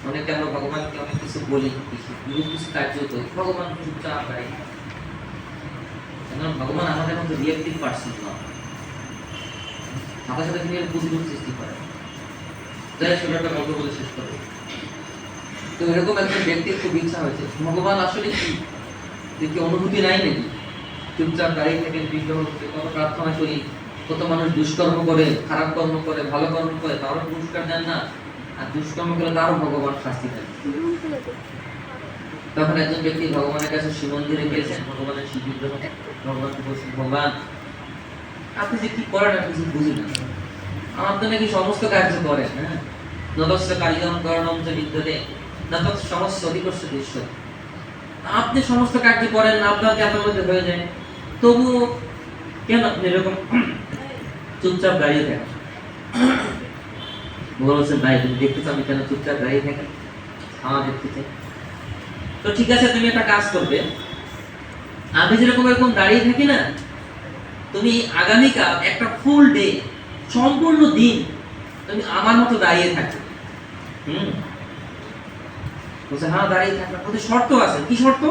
অনেকে আমরা ভগবানকে অনেক কিছু বলি, কিছু কার্য করি, ভগবান চুপচাপ গাড়ি। ভগবান আমাদের মধ্যে রিয়েক্টিভ পার্সন না, সাথে সাথে তিনি বুদ্ধির সৃষ্টি করে। যাই ছোটটা গল্প বলে শেষ করবো। তো এরকম একজন ব্যক্তির খুব ইচ্ছা হয়েছে, ভগবান আসলে কি অনুভূতি নাই নাকি? চুপচাপ দাঁড়িয়ে থেকে বিগ্রহ কত প্রার্থনা করি, কত মানুষ দুষ্কর্ম করে, খারাপ কর্ম করে, ভালো কর্ম করে, তারও পুরস্কার দেন না, আর দুষ্কর্ম করলে তারও ভগবান শাস্তি দেন। তখন একজন ব্যক্তি ভগবানের কাছে শিব মন্দিরে গিয়েছেন, ভগবানের শিব বিগ্রহ, ভগবানকে বলছেন, ভগবান আপনি যে কি করেন আপনি কিছু বুঝি না, আমার তো নাকি সমস্ত কার্য করেন, হ্যাঁ, নদস্য কালিয়ম করণম যে বিদ্যতে নতৎ সমস্ত অধিকর্ষ দৃশ্য, আপনি সমস্ত কার্য করেন না, আপনার জ্ঞানের মধ্যে হয়ে যায়, তবু কেন আপনি এরকম চুপচাপ দাঁড়িয়ে থাকেন? বলছেন ভাই তুমি দেখতেছ আমি কেন চুপচাপ দাঁড়িয়ে থাকি? আমার দেখতে চাই। তো ঠিক আছে, তুমি একটা কাজ করবে, আমি যেরকম এরকম দাঁড়িয়ে থাকি না, তুমি আগামীকাল একটা ফুল ডে, সম্পূর্ণ দিন তুমি আমার মতো দাঁড়িয়ে থাকবে। বলছে হ্যাঁ দাঁড়িয়ে থাকবে, ওদের শর্ত আছে। কি শর্ত?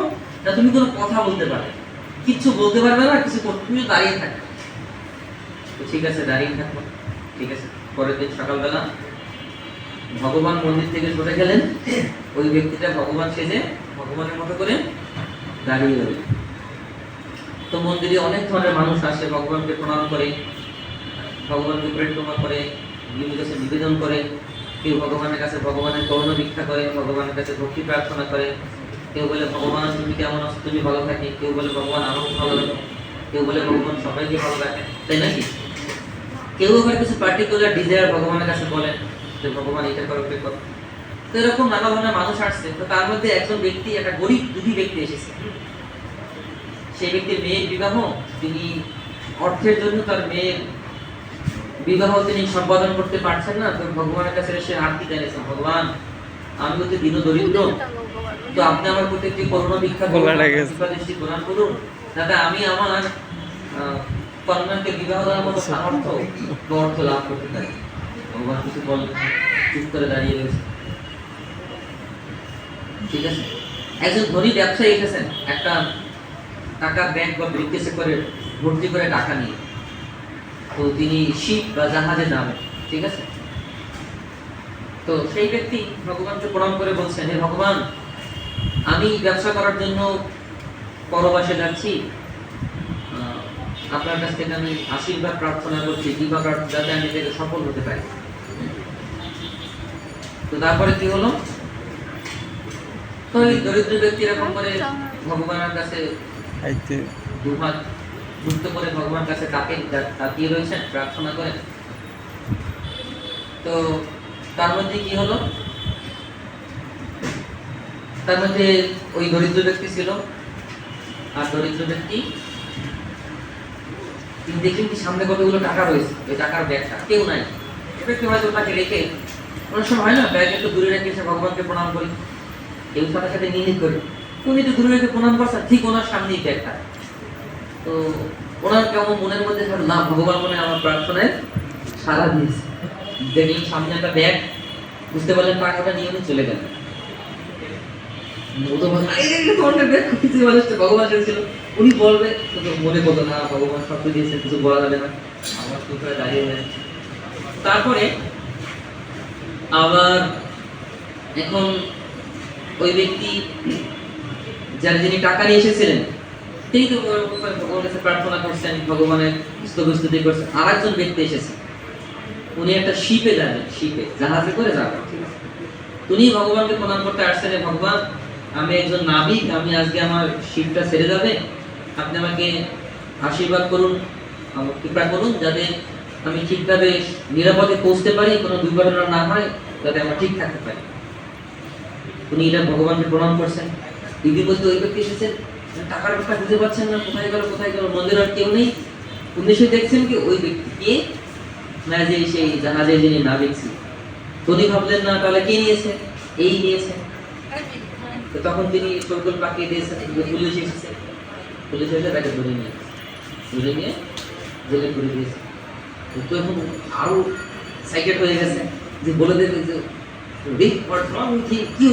না তুমি কোনো কথা বলতে পারবে, কিচ্ছু বলতে পারবে না, কিছু তুমি দাঁড়িয়ে থাকবে। তো ঠিক আছে দাঁড়িয়ে থাকবো। ঠিক আছে, পরের দিন সকালবেলা ভগবান মন্দির থেকে সরে গেলেন, ওই ব্যক্তিটা ভগবান সেজে ভগবানের মতো করে দাঁড়িয়ে গেল। তো মন্দিরে অনেক ধরনের মানুষ আসে, ভগবানকে প্রণাম করে, ভগবানকে প্রার্থনা করে, বিভিন্ন কাছে নিবেদন করে। কেউ ভগবানের কাছে ভগবানের করুণা ভিক্ষা করে, ভগবানের কাছে ভক্তি প্রার্থনা করে। কেউ বলে ভগবান তুমি কেমন আছো, তুমি ভালো থাকি। কেউ বলে ভগবান আমাকে ভালো রাখে। কেউ বলে ভগবান সবাইকে ভালো রাখে, তাই নাকি? কেউ আবার কিছু পার্টিকুলার ডিজায়ার ভগবানের কাছে বলেন যে ভগবান এটা করো, এটা করো। তো এরকম নানা ধরনের মানুষ আসছে। তো তার মধ্যে একজন ব্যক্তি, একটা গরিব দুঃখী ব্যক্তি এসেছে। সেই ব্যক্তির মেয়ের বিবাহ, তিনি অর্থের জন্য তার মেয়ের বিবাহ তিনি সম্পাদন করতে পারছেন না। তো ভগবানের কাছে এসে আরতি জানিয়েছেন, ভগবান আমি হচ্ছে দীন দরিদ্র, তো আপনি আমার প্রতি একটি করুণা ভিক্ষা দৃষ্টি প্রদান করুন, যাতে আমি আমার কন্যাকে বিবাহ দেওয়ার মতো সামর্থ্য অর্থ লাভ করতে পারি। ভগবান কিছু বল, চুপ করে দাঁড়িয়ে রয়েছে। ঠিক আছে, একজন ধনী ব্যবসায়ী এসেছেন, একটা টাকার ব্যাংক বা ব্রিফকেসে করে ভর্তি করে টাকা নিয়ে। তো তিনি শিপ বা জাহাজে যাবেন। ঠিক আছে, তো সেই ব্যক্তি ভগবানকে প্রণাম করে বলছেন, হে ভগবান আমি ব্যবসা করার জন্য পরবাসে যাচ্ছি, আপনার কাছ থেকে আমি আশীর্বাদ প্রার্থনা করছি, কৃপা প্রার্থনা, যাতে আমি এটাকে সফল হতে পারি। তো তারপরে কি হলো? তো এই দরিদ্র ব্যক্তি এরকম করে ভগবানের কাছে দুহাত যুক্ত করে ভগবানের কাছে তাকিয়ে রয়েছেন, প্রার্থনা করেন। তো তার মধ্যে কি হলো? তার মধ্যে ওই দরিদ্র ব্যক্তি ছিল, আর দরিদ্র ব্যক্তি তিনি দেখলেন কি সামনে কতগুলো টাকা রয়েছে, ওই টাকার ব্যাগটা কেউ নাই। ব্যক্তি হয়তো তাকে রেখে, অনেক সময় হয় না ব্যাগ একটু দূরে রেখে এসে ভগবানকে প্রণাম করি, কেউ সাথে সাথে নিয়ে করি, উনি তো দূরে রেখে প্রণাম করছেন, ঠিক ওনার সামনেই ব্যাগটা। তো ওনার কেমন মনের মধ্যে না, ভগবান মনে আমার প্রার্থনায় সাড়া দিয়েছে। দেখলেন সামনে একটা ব্যাগ, বুঝতে পারলেন টাকাটা নিয়ে উনি চলে গেলেন। ভগবান এসেছিল, উনি বলবে, মনে করতো না ভগবান শব্দ দিয়েছে, কিছু বলা যাবে না, আমার চুপ করে দাঁড়িয়ে যায়। তারপরে আবার এখন ওই ব্যক্তি যার যিনি টাকা নিয়ে এসেছিলেন, তিনি তো ভগবানের কাছে প্রার্থনা করছেন, ভগবানের স্তুতি করছেন। আর একজন ব্যক্তি এসেছে, উনি একটা শিপে যাবেন, শিপে জাহাজে করে যাবেন। উনি ভগবানকে প্রণাম করতে আসছেন, ভগবান আমি একজন নাবিক, আমি আজকে আমার শিপটা ছেড়ে যাবে, আপনি আমাকে আশীর্বাদ করুন, আমার কৃপা করুন, যাতে আমি ঠিকভাবে নিরাপদে পৌঁছতে পারি, কোনো দুর্ঘটনা না হয়, যাতে আমরা ঠিক থাকতে পারি। উনি এটা ভগবানকে প্রণাম করছেন। ইতিমধ্যে ওই ব্যক্তি এসেছেন, টাকার কথা বুঝে পাচ্ছেন না, কোথায় গেল কোথায় গেল, মন্দির আর কেউ নেই। উনি এসে দেখছেন কি ওই ব্যক্তি কে না, যে সেই জাহাজে যিনি নাবিক ছিল। উনি ভাবলেন না তাহলে কে নিয়েছে, এই নিয়েছে। তো তখন তিনি সরগোল পাকিয়ে দিয়েছেন, পুলিশ এসেছে, পুলিশ এসে তাকে ধরে নিয়ে জেলে পুরে দিয়েছে। তো এখন আরো সাইকেট হয়ে গেছে, যে বলে দেবে যে রিক হোয়াটস রং উইথ হিম, কি